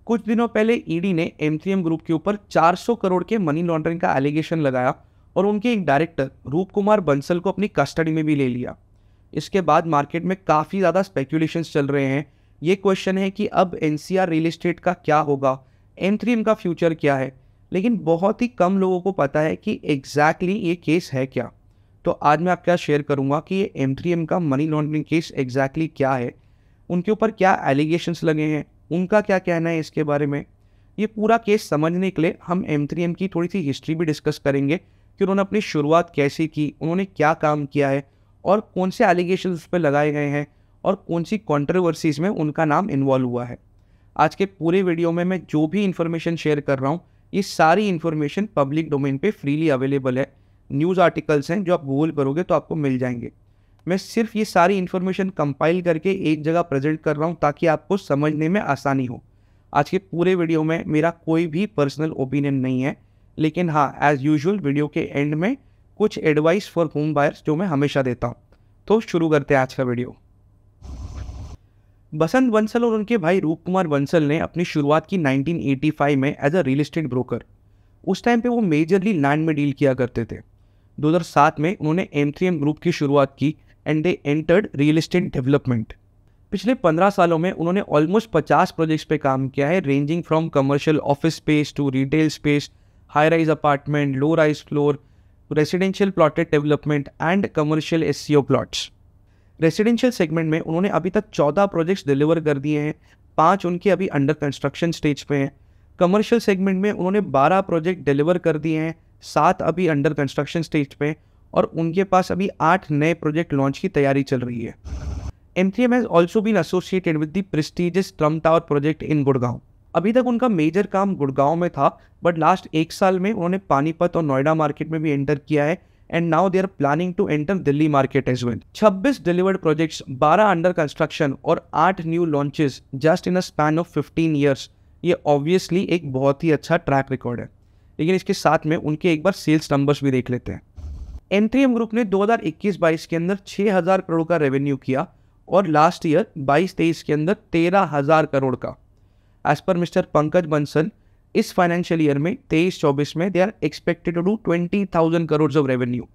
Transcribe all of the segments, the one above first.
कुछ दिनों पहले ईडी ने एम3एम ग्रुप के ऊपर 400 करोड़ के मनी लॉन्ड्रिंग का एलिगेशन लगाया और उनके एक डायरेक्टर रूप कुमार बंसल को अपनी कस्टडी में भी ले लिया। इसके बाद मार्केट में काफ़ी ज़्यादा स्पेक्यूलेशंस चल रहे हैं। ये क्वेश्चन है कि अब एनसीआर रियल एस्टेट का क्या होगा, एम3एम का फ्यूचर क्या है, लेकिन बहुत ही कम लोगों को पता है कि एग्जैक्टली ये केस है क्या। तो आज मैं आपके साथ शेयर करूंगा कि ये एम3एम का मनी लॉन्ड्रिंग केस एग्जैक्टली क्या है, उनके ऊपर क्या एलिगेशंस लगे हैं, उनका क्या कहना है इसके बारे में। ये पूरा केस समझने के लिए हम एम3एम की थोड़ी सी हिस्ट्री भी डिस्कस करेंगे कि उन्होंने अपनी शुरुआत कैसे की, उन्होंने क्या काम किया है और कौन से एलिगेशंस उस पर लगाए गए हैं और कौन सी कंट्रोवर्सीज में उनका नाम इन्वॉल्व हुआ है। आज के पूरे वीडियो में मैं जो भी इन्फॉर्मेशन शेयर कर रहा हूँ, ये सारी इन्फॉर्मेशन पब्लिक डोमेन पे फ्रीली अवेलेबल है। न्यूज़ आर्टिकल्स हैं जो आप गूगल करोगे तो आपको मिल जाएंगे। मैं सिर्फ ये सारी इन्फॉर्मेशन कंपाइल करके एक जगह प्रेजेंट कर रहा हूँ ताकि आपको समझने में आसानी हो। आज के पूरे वीडियो में मेरा कोई भी पर्सनल ओपिनियन नहीं है, लेकिन हाँ, एज यूजुअल वीडियो के एंड में कुछ एडवाइस फॉर होम बायर्स जो मैं हमेशा देता हूँ। तो शुरू करते हैं आज का वीडियो। बसंत बंसल और उनके भाई रूप कुमार बंसल ने अपनी शुरुआत की 1985 में as a real estate broker. उस टाइम पे वो मेजरली लैंड में डील किया करते थे। 2007 में उन्होंने एम3एम ग्रुप की शुरुआत की and they entered real estate development. पिछले 15 सालों में उन्होंने ऑलमोस्ट 50 प्रोजेक्ट्स पे काम किया है, ranging from commercial office space to retail space, high rise apartment, low rise floor, residential plotted development and commercial SCO plots. Residential segment में उन्होंने अभी तक 14 प्रोजेक्ट्स डिलीवर कर दिए हैं, 5 उनके अभी अंडर कंस्ट्रक्शन स्टेज पे हैं। कमर्शियल सेगमेंट में उन्होंने 12 प्रोजेक्ट डिलीवर कर दिए हैं, 7 अभी अंडर कंस्ट्रक्शन स्टेज पे और उनके पास अभी 8 नए प्रोजेक्ट लॉन्च की तैयारी चल रही है। M3M has also been associated with the prestigious Trump tower project in Gurgaon. अभी तक उनका मेजर काम गुड़गांव में था, बट लास्ट 1 साल में उन्होंने पानीपत और नोएडा मार्केट में भी एंटर किया है and now they are planning to enter Delhi market as well. 26 delivered projects, 12 under construction और 8 new launches just in a span of 15 years. ये ऑब्वियसली एक बहुत ही अच्छा ट्रैक रिकॉर्ड है, लेकिन इसके साथ में उनके एक बार सेल्स नंबर्स भी देख लेते हैं। एम3एम ग्रुप ने 2021-22 के अंदर 6000 करोड़ का रेवेन्यू किया और लास्ट ईयर 22-23 के अंदर 13000 करोड़ का। As per mister Pankaj Bansal, इस फाइनेंशियल ईयर में 23-24 में they are expected to do 20,000 crore of revenue.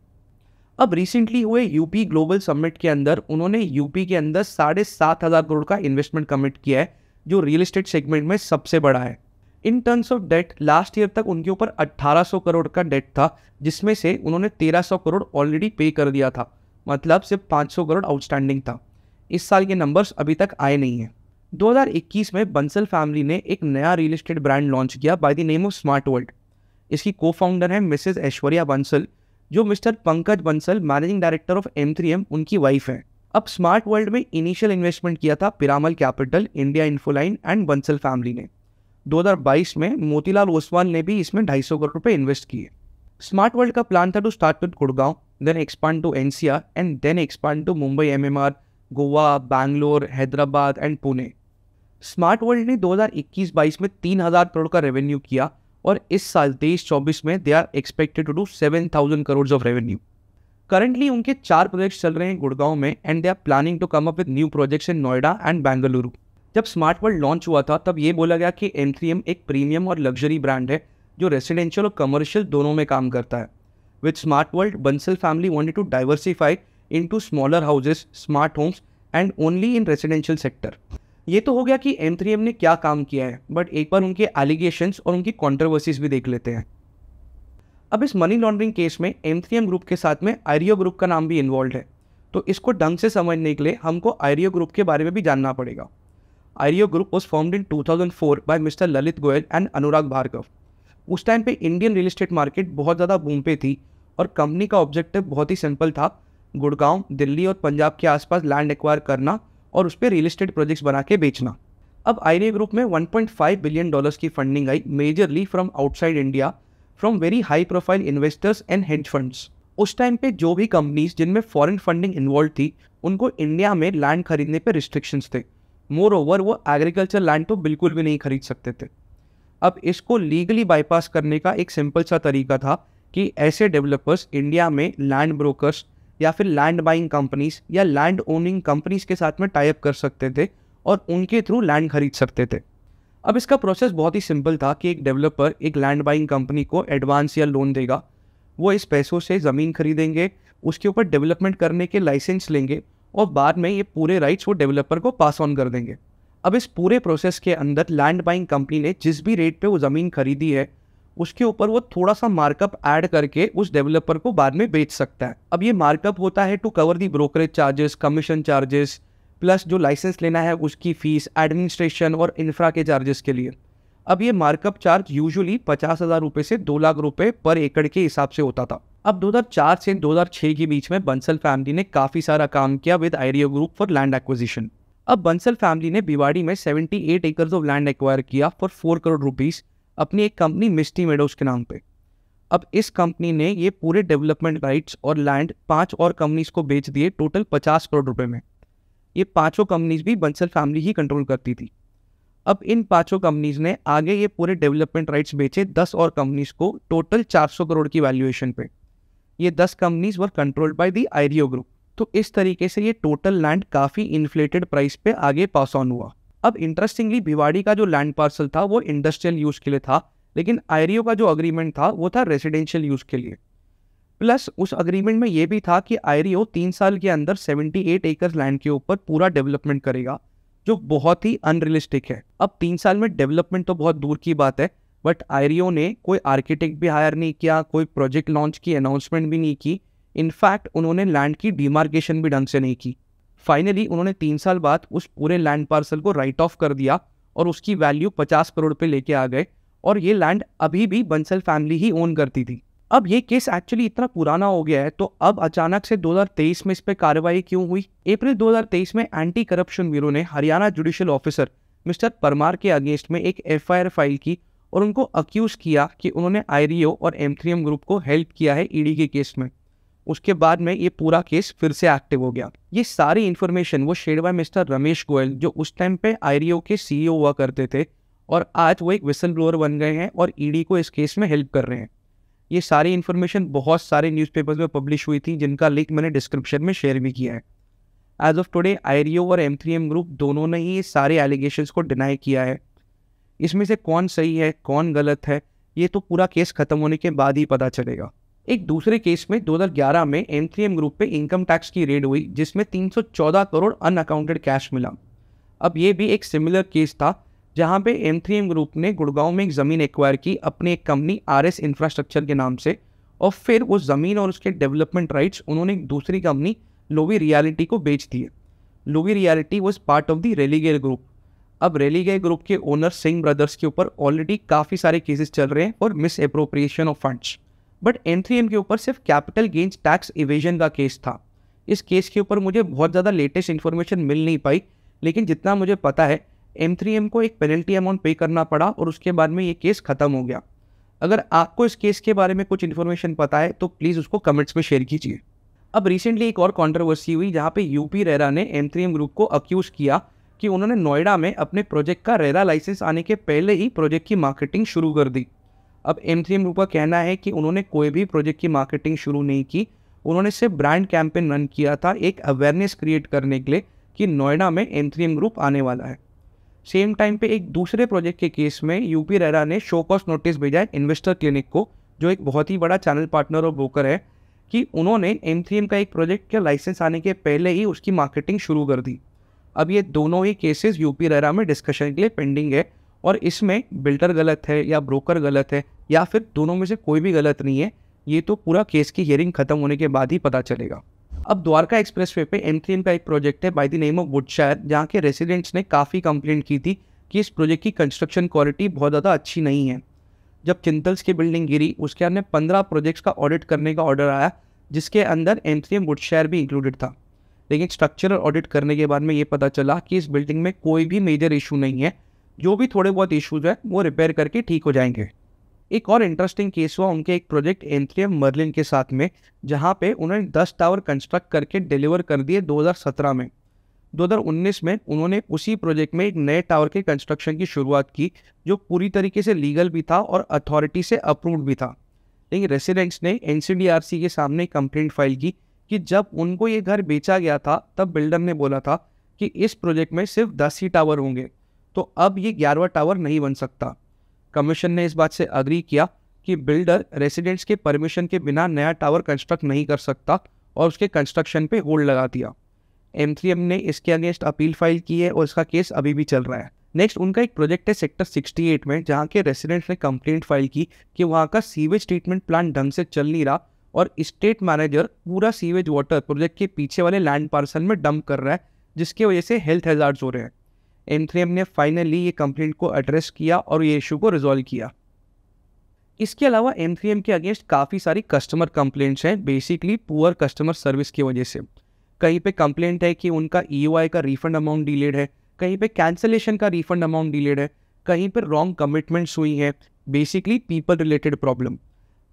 अब रिसेंटली हुए यूपी ग्लोबल समिट के अंदर उन्होंने यूपी के अंदर 7,500 करोड़ का इन्वेस्टमेंट कमिट किया है, जो रियल एस्टेट सेगमेंट में सबसे बड़ा है। In terms of debt last year तक उनके ऊपर 1800 करोड़ का डेट था, जिसमें से उन्होंने 1300 करोड़ ऑलरेडी पे कर दिया था, मतलब सिर्फ 500 करोड़ आउटस्टैंडिंग था। इस साल के नंबर्स अभी तक आए नहीं हैं। 2021 में बंसल फैमिली ने एक नया रियल एस्टेट ब्रांड लॉन्च किया by the name of smart world. इसकी को फाउंडर है मिसेस ऐश्वर्या बंसल, जो Mr Pankaj Bansal managing director of M3M उनकी वाइफ है। अब स्मार्ट वर्ल्ड में इनिशियल इन्वेस्टमेंट किया था Piramal capital, India Infoline and Bansal family ने। 2022 में मोतीलाल ओसवाल ने भी इसमें 250 करोड़ रुपए इन्वेस्ट किए। स्मार्ट वर्ल्ड का प्लान था to start with Gurgaon, then expand to NCR and then expand to Mumbai, MMR, Goa, Bangalore, Hyderabad and Pune. Smart World ने 2021-22 में 3000 करोड़ का रेवेन्यू किया और इस साल 23-24 में they are expected to do 7000 crore of revenue. Currently उनके 4 प्रोजेक्ट्स चल रहे हैं गुड़गांव में and they are planning to come up with new projects in Noida and Bengaluru. जब स्मार्ट वर्ल्ड लॉन्च हुआ था तब ये बोला गया कि एम3एम एक प्रीमियम और लग्जरी ब्रांड है जो रेसिडेंशियल और कमर्शियल दोनों में काम करता है। With Smart World, Bansal family wanted to diversify into smaller houses, smart homes and only in residential sector. ये तो हो गया कि एम3एम ने क्या काम किया है, बट एक बार उनके एलिगेशंस और उनकी कंट्रोवर्सीज भी देख लेते हैं। अब इस मनी लॉन्ड्रिंग केस में एम3एम ग्रुप के साथ में आयरियो ग्रुप का नाम भी इन्वॉल्व है, तो इसको ढंग से समझने के लिए हमको आयरियो ग्रुप के बारे में भी जानना पड़ेगा। Ireo group was formed in 2004 by Mr Lalit Goyal and Anurag Bhargava. उस टाइम पे इंडियन रियल एस्टेट मार्केट बहुत ज़्यादा बूम पे थी और कंपनी का ऑब्जेक्टिव बहुत ही सिंपल था, गुड़गांव, दिल्ली और पंजाब के आसपास लैंड एक्वायर करना और उस पर रियल एस्टेट प्रोजेक्ट्स बना के बेचना। अब आयरियो ग्रुप में 1.5 बिलियन डॉलर्स की funding I, majorly from outside India, from very high profile investors and hedge funds. उस टाइम पे जो भी कंपनीज जिनमें फॉरेन फंडिंग इन्वॉल्व थी, उनको इंडिया में लैंड खरीदने पे रिस्ट्रिक्शंस थे। मोर ओवर वो एग्रीकल्चर लैंड तो बिल्कुल भी नहीं खरीद सकते थे। अब इसको लीगली बाईपास करने का एक सिंपल सा तरीका था कि ऐसे डेवलपर्स इंडिया में लैंड ब्रोकर्स या फिर लैंड बाइंग कंपनीज या लैंड ओनिंग कंपनीज के साथ में टाई अप कर सकते थे और उनके थ्रू लैंड खरीद सकते थे। अब इसका प्रोसेस बहुत ही सिंपल था कि एक डेवलपर एक लैंड बाइंग कंपनी को एडवांस या लोन देगा, वो इस पैसों से ज़मीन खरीदेंगे, उसके ऊपर डेवलपमेंट करने के लाइसेंस लेंगे और बाद में ये पूरे राइट्स वो डेवलपर को पास ऑन कर देंगे। अब इस पूरे प्रोसेस के अंदर लैंड बाइंग कंपनी ने जिस भी रेट पे वो ज़मीन खरीदी है उसके ऊपर वो थोड़ा सा मार्कअप ऐड करके उस डेवलपर को बाद में बेच सकता है। अब ये मार्कअप होता है to cover the brokerage charges, commission charges, plus जो लाइसेंस लेना है उसकी फीस, एडमिनिस्ट्रेशन और इंफ्रा के चार्जेस के लिए। अब ये मार्कअप चार्ज यूजुअली 50,000 रुपये से 2 लाख रुपए पर एकड़ के हिसाब से होता था। अब 2004 से 2006 के बीच में बंसल फैमिली ने काफ़ी सारा काम किया with Ireo group for land acquisition. अब बंसल फैमिली ने भिवाड़ी में 78 एकर्स ऑफ लैंड एक्वायर किया फॉर 4 करोड़ रुपीस अपनी एक कंपनी मिस्टी मेडोज के नाम पे। अब इस कंपनी ने ये पूरे डेवलपमेंट राइट्स और लैंड 5 और कंपनीज को बेच दिए टोटल 50 करोड़ रुपए में। ये पांचों कंपनीज भी बंसल फैमिली ही कंट्रोल करती थी। अब इन पांचों कंपनीज ने आगे ये पूरे डेवलपमेंट राइट्स बेचे 10 और कंपनीज को टोटल 400 करोड़ की वैल्यूएशन पे। ये 10 companies were controlled by the Ireo group. तो इस तरीके से ये टोटल लैंड काफ़ी इन्फ्लेटेड प्राइस पे आगे पास ऑन हुआ। अब इंटरेस्टिंगली भिवाड़ी का जो लैंड पार्सल था वो इंडस्ट्रियल यूज़ के लिए था, लेकिन आयरियो का जो अग्रीमेंट था वो था रेजिडेंशियल यूज़ के लिए। प्लस उस अग्रीमेंट में ये भी था कि आयरियो 3 साल के अंदर 78 एकड़ लैंड के ऊपर पूरा डेवलपमेंट करेगा, जो बहुत ही अनरियलिस्टिक है। अब 3 साल में डेवलपमेंट तो बहुत दूर की बात है, बट आयरियो ने कोई आर्किटेक्ट भी हायर नहीं किया, कोई प्रोजेक्ट लॉन्च की अनाउंसमेंट भी नहीं की। इनफैक्ट उन्होंने लैंड की डिमार्केशन भी ढंग से नहीं की। फाइनली उन्होंने 3 साल बाद उस पूरे लैंड पार्सल को राइट ऑफ कर दिया और उसकी वैल्यू 50 करोड़ पे लेके आ गए, और ये लैंड अभी भी बंसल फैमिली ही ओन करती थी। अब ये केस एक्चुअली इतना पुराना हो गया है, तो अब अचानक से 2023 में इस पर कार्रवाई क्यों हुई? अप्रैल 2023 में एंटी करप्शन ब्यूरो ने Haryana judicial officer mister Parmar के अगेंस्ट में एक एफआईआर फाइल की और उनको अक्यूज किया कि उन्होंने आयरियो और M3M ग्रुप को हेल्प किया है ईडी के केस में। उसके बाद में ये पूरा केस फिर से एक्टिव हो गया। ये सारी इन्फॉर्मेशन वो share by mister Ramesh Goyal, जो उस टाइम पे आयरियो के सीईओ हुआ करते थे और आज वो एक विसल ब्लोअर बन गए हैं और ईडी को इस केस में हेल्प कर रहे हैं। ये सारी इन्फॉर्मेशन बहुत सारे न्यूज़पेपर्स में पब्लिश हुई थी, जिनका लिंक मैंने डिस्क्रिप्शन में शेयर भी किया है। एज ऑफ टुडे आयरियो और M3M ग्रुप दोनों ने ही ये सारे एलिगेशंस को डिनाई किया है। इसमें से कौन सही है कौन गलत है, ये तो पूरा केस खत्म होने के बाद ही पता चलेगा। एक दूसरे केस में 2011 में M3M ग्रुप पे इनकम टैक्स की रेड हुई, जिसमें 314 करोड़ अनअकाउंटेड कैश मिला। अब ये भी एक सिमिलर केस था, जहां पे M3M ग्रुप ने गुड़गांव में एक ज़मीन एक्वायर की अपनी एक कंपनी RS इंफ्रास्ट्रक्चर के नाम से, और फिर उस ज़मीन और उसके डेवलपमेंट राइट्स उन्होंने एक दूसरी कंपनी लोवी रियलिटी को बेच दिए। Loewi reality was part of the Religare group. अब रेलीगेयर ग्रुप के ओनर सिंह ब्रदर्स के ऊपर ऑलरेडी काफ़ी सारे केसेस चल रहे हैं और miss appropriation of funds, but M3M के ऊपर सिर्फ कैपिटल गेन्स टैक्स इवेजन का केस था। इस केस के ऊपर मुझे बहुत ज़्यादा लेटेस्ट इन्फॉर्मेशन मिल नहीं पाई, लेकिन जितना मुझे पता है M3M को एक पेनल्टी अमाउंट पे करना पड़ा और उसके बाद में ये केस ख़त्म हो गया। अगर आपको इस केस के बारे में कुछ इन्फॉर्मेशन पता है तो प्लीज़ उसको कमेंट्स में शेयर कीजिए। अब रिसेंटली एक और कंट्रोवर्सी हुई, जहाँ पे यूपी रेरा ने M3M ग्रुप को अक्यूज़ किया कि उन्होंने नोएडा में अपने प्रोजेक्ट का रेरा लाइसेंस आने के पहले ही प्रोजेक्ट की मार्केटिंग शुरू कर दी। अब M3M ग्रुप का कहना है कि उन्होंने कोई भी प्रोजेक्ट की मार्केटिंग शुरू नहीं की, उन्होंने सिर्फ ब्रांड कैंपेन रन किया था एक अवेयरनेस क्रिएट करने के लिए कि नोएडा में M3M ग्रुप आने वाला है। सेम टाइम पे एक दूसरे प्रोजेक्ट के केस में यूपी रेरा ने शो कॉज नोटिस भेजा है इन्वेस्टर क्लिनिक को, जो एक बहुत ही बड़ा चैनल पार्टनर और ब्रोकर है, कि उन्होंने M3M का एक प्रोजेक्ट के लाइसेंस आने के पहले ही उसकी मार्केटिंग शुरू कर दी। अब ये दोनों ही केसेस यूपी रेरा में डिस्कशन के लिए पेंडिंग है, और इसमें बिल्डर गलत है या ब्रोकर गलत है या फिर दोनों में से कोई भी गलत नहीं है, ये तो पूरा केस की हियरिंग खत्म होने के बाद ही पता चलेगा। अब द्वारका एक्सप्रेसवे पे M3M का एक प्रोजेक्ट है बाय द नेम ऑफ वुडशायर, जहाँ के रेसिडेंट्स ने काफ़ी कंप्लेंट की थी कि इस प्रोजेक्ट की कंस्ट्रक्शन क्वालिटी बहुत ज़्यादा अच्छी नहीं है। जब चिंतल्स की बिल्डिंग गिरी उसके अंदर 15 प्रोजेक्ट्स का ऑडिट करने का ऑर्डर आया, जिसके अंदर M3M वुडशायर भी इंक्लूडेड था। लेकिन स्ट्रक्चरल ऑडिट करने के बाद में ये पता चला कि इस बिल्डिंग में कोई भी मेजर इशू नहीं है, जो भी थोड़े बहुत इश्यूज है वो रिपेयर करके ठीक हो जाएंगे। एक और इंटरेस्टिंग केस हुआ उनके एक प्रोजेक्ट M3M मर्लिन के साथ में, जहां पे उन्होंने 10 टावर कंस्ट्रक्ट करके डिलीवर कर दिए 2017 में। 2019 में उन्होंने उसी प्रोजेक्ट में एक नए टावर के कंस्ट्रक्शन की शुरुआत की, जो पूरी तरीके से लीगल भी था और अथॉरिटी से अप्रूव्ड भी था। लेकिन रेसिडेंट्स ने NCDRC के सामने कंप्लेंट फाइल की कि जब उनको ये घर बेचा गया था तब बिल्डर ने बोला था कि इस प्रोजेक्ट में सिर्फ 10 ही टावर होंगे, तो अब ये 11वां टावर नहीं बन सकता। कमीशन ने इस बात से अग्री किया कि बिल्डर रेसिडेंट्स के परमिशन के बिना नया टावर कंस्ट्रक्ट नहीं कर सकता और उसके कंस्ट्रक्शन पे होल्ड लगा दिया। M3M ने इसके अगेंस्ट अपील फाइल की है और इसका केस अभी भी चल रहा है। नेक्स्ट उनका एक प्रोजेक्ट है सेक्टर 68 में, जहाँ के रेसिडेंट्स ने कंप्लेंट फाइल की कि वहाँ का सीवेज ट्रीटमेंट प्लांट ढंग से चल नहीं रहा और स्टेट मैनेजर पूरा सीवेज वाटर प्रोजेक्ट के पीछे वाले लैंड पार्सल में डंप कर रहा है, जिसकी वजह से हेल्थ हैजार्ड्स हो रहे हैं। M3M ने फाइनली ये कंप्लेंट को एड्रेस किया और ये इशू को रिजॉल्व किया। इसके अलावा M3M के अगेंस्ट काफ़ी सारी कस्टमर कंप्लेंट्स हैं, बेसिकली पुअर कस्टमर सर्विस की वजह से। कहीं पे कंप्लेंट है कि उनका EOI का रिफंड अमाउंट डिलेड है, कहीं पे कैंसलेशन का रिफंड अमाउंट डिलेड है, कहीं पर रॉन्ग कमिटमेंट्स हुई हैं, बेसिकली पीपल रिलेटेड प्रॉब्लम।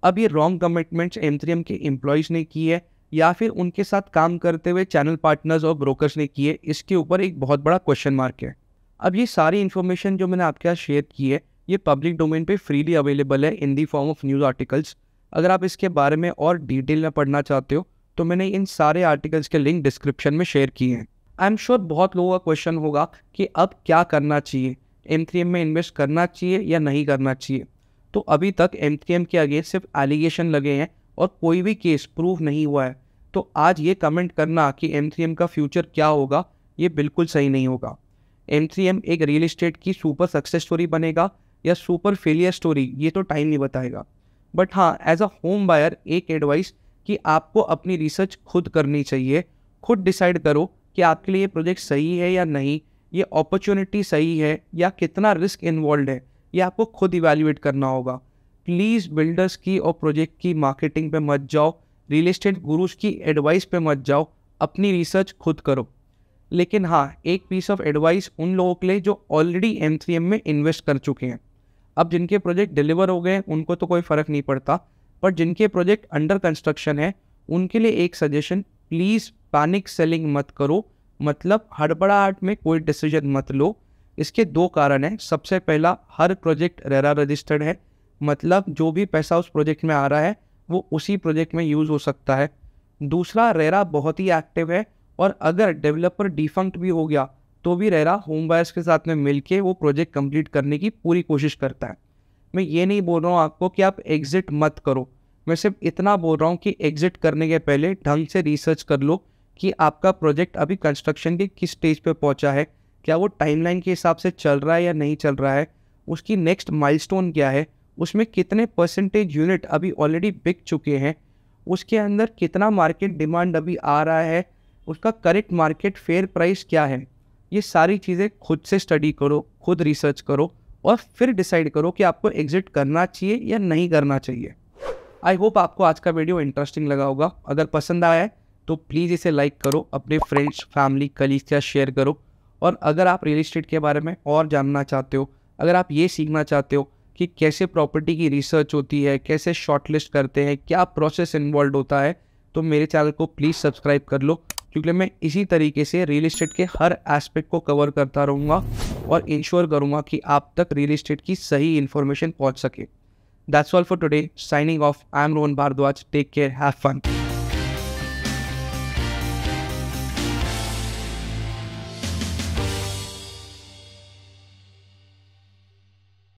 अब ये रॉन्ग कमिटमेंट्स M3M के एम्प्लॉयज़ ने की है या फिर उनके साथ काम करते हुए चैनल पार्टनर्स और ब्रोकर्स ने की है, इसके ऊपर एक बहुत बड़ा क्वेश्चन मार्क है। अब ये सारी इन्फॉर्मेशन जो मैंने आपके साथ शेयर की है, ये पब्लिक डोमेन पे फ्रीली अवेलेबल है in the form of news articles. अगर आप इसके बारे में और डिटेल में पढ़ना चाहते हो तो मैंने इन सारे आर्टिकल्स के लिंक डिस्क्रिप्शन में शेयर किए हैं। आई एम श्योर बहुत लोगों का क्वेश्चन होगा कि अब क्या करना चाहिए, M3M में इन्वेस्ट करना चाहिए या नहीं करना चाहिए। तो अभी तक M3M के अगेंस्ट सिर्फ एलिगेशन लगे हैं और कोई भी केस प्रूव नहीं हुआ है। तो आज ये कमेंट करना कि M3M का फ्यूचर क्या होगा, ये बिल्कुल सही नहीं होगा। M3M एक रियल एस्टेट की सुपर सक्सेस स्टोरी बनेगा या सुपर फेलियर स्टोरी, ये तो टाइम ही बताएगा। बट हाँ, एज अ होम बायर एक एडवाइस कि आपको अपनी रिसर्च खुद करनी चाहिए। खुद डिसाइड करो कि आपके लिए ये प्रोजेक्ट सही है या नहीं, ये अपॉर्चुनिटी सही है या कितना रिस्क इन्वॉल्व है, ये आपको खुद इवैल्यूएट करना होगा। प्लीज़ बिल्डर्स की और प्रोजेक्ट की मार्केटिंग पे मत जाओ, रियल एस्टेट गुरुज की एडवाइस पे मत जाओ, अपनी रिसर्च खुद करो। लेकिन हाँ, एक पीस ऑफ एडवाइस उन लोगों के लिए जो ऑलरेडी M3M में इन्वेस्ट कर चुके हैं। अब जिनके प्रोजेक्ट डिलीवर हो गए उनको तो कोई फ़र्क नहीं पड़ता, पर जिनके प्रोजेक्ट अंडर कंस्ट्रक्शन है उनके लिए एक सजेशन, प्लीज़ पैनिक सेलिंग मत करो, मतलब हड़बड़ाहट में कोई डिसीजन मत लो। इसके दो कारण हैं। सबसे पहला, हर प्रोजेक्ट रेरा रजिस्टर्ड है, मतलब जो भी पैसा उस प्रोजेक्ट में आ रहा है वो उसी प्रोजेक्ट में यूज़ हो सकता है। दूसरा, रेरा बहुत ही एक्टिव है और अगर डेवलपर डिफंक्ट भी हो गया तो भी रेरा होम बायर्स के साथ में मिलके वो प्रोजेक्ट कंप्लीट करने की पूरी कोशिश करता है। मैं ये नहीं बोल रहा हूँ आपको कि आप एग्ज़िट मत करो, मैं सिर्फ इतना बोल रहा हूँ कि एग्ज़िट करने के पहले ढंग से रिसर्च कर लो कि आपका प्रोजेक्ट अभी कंस्ट्रक्शन के किस स्टेज पे पहुँचा है, क्या वो टाइमलाइन के हिसाब से चल रहा है या नहीं चल रहा है, उसकी नेक्स्ट माइलस्टोन क्या है, उसमें कितने परसेंटेज यूनिट अभी ऑलरेडी बिक चुके हैं, उसके अंदर कितना मार्केट डिमांड अभी आ रहा है, उसका करेक्ट मार्केट फेयर प्राइस क्या है। ये सारी चीज़ें खुद से स्टडी करो, खुद रिसर्च करो और फिर डिसाइड करो कि आपको एग्जिट करना चाहिए या नहीं करना चाहिए। आई होप आपको आज का वीडियो इंटरेस्टिंग लगा होगा। अगर पसंद आया है तो प्लीज़ इसे लाइक करो, अपने फ्रेंड्स, फैमिली, कलीग्स के साथ शेयर करो। और अगर आप रियल एस्टेट के बारे में और जानना चाहते हो, अगर आप ये सीखना चाहते हो कि कैसे प्रॉपर्टी की रिसर्च होती है, कैसे शॉर्टलिस्ट करते हैं, क्या प्रोसेस इन्वॉल्व होता है, तो मेरे चैनल को प्लीज़ सब्सक्राइब कर लो, क्योंकि मैं इसी तरीके से रियल एस्टेट के हर एस्पेक्ट को कवर करता रहूँगा और इंश्योर करूँगा कि आप तक रियल एस्टेट की सही इन्फॉर्मेशन पहुँच सके। That's all for today, signing off. I am Rohan Bhardwaj. Take care, have fun.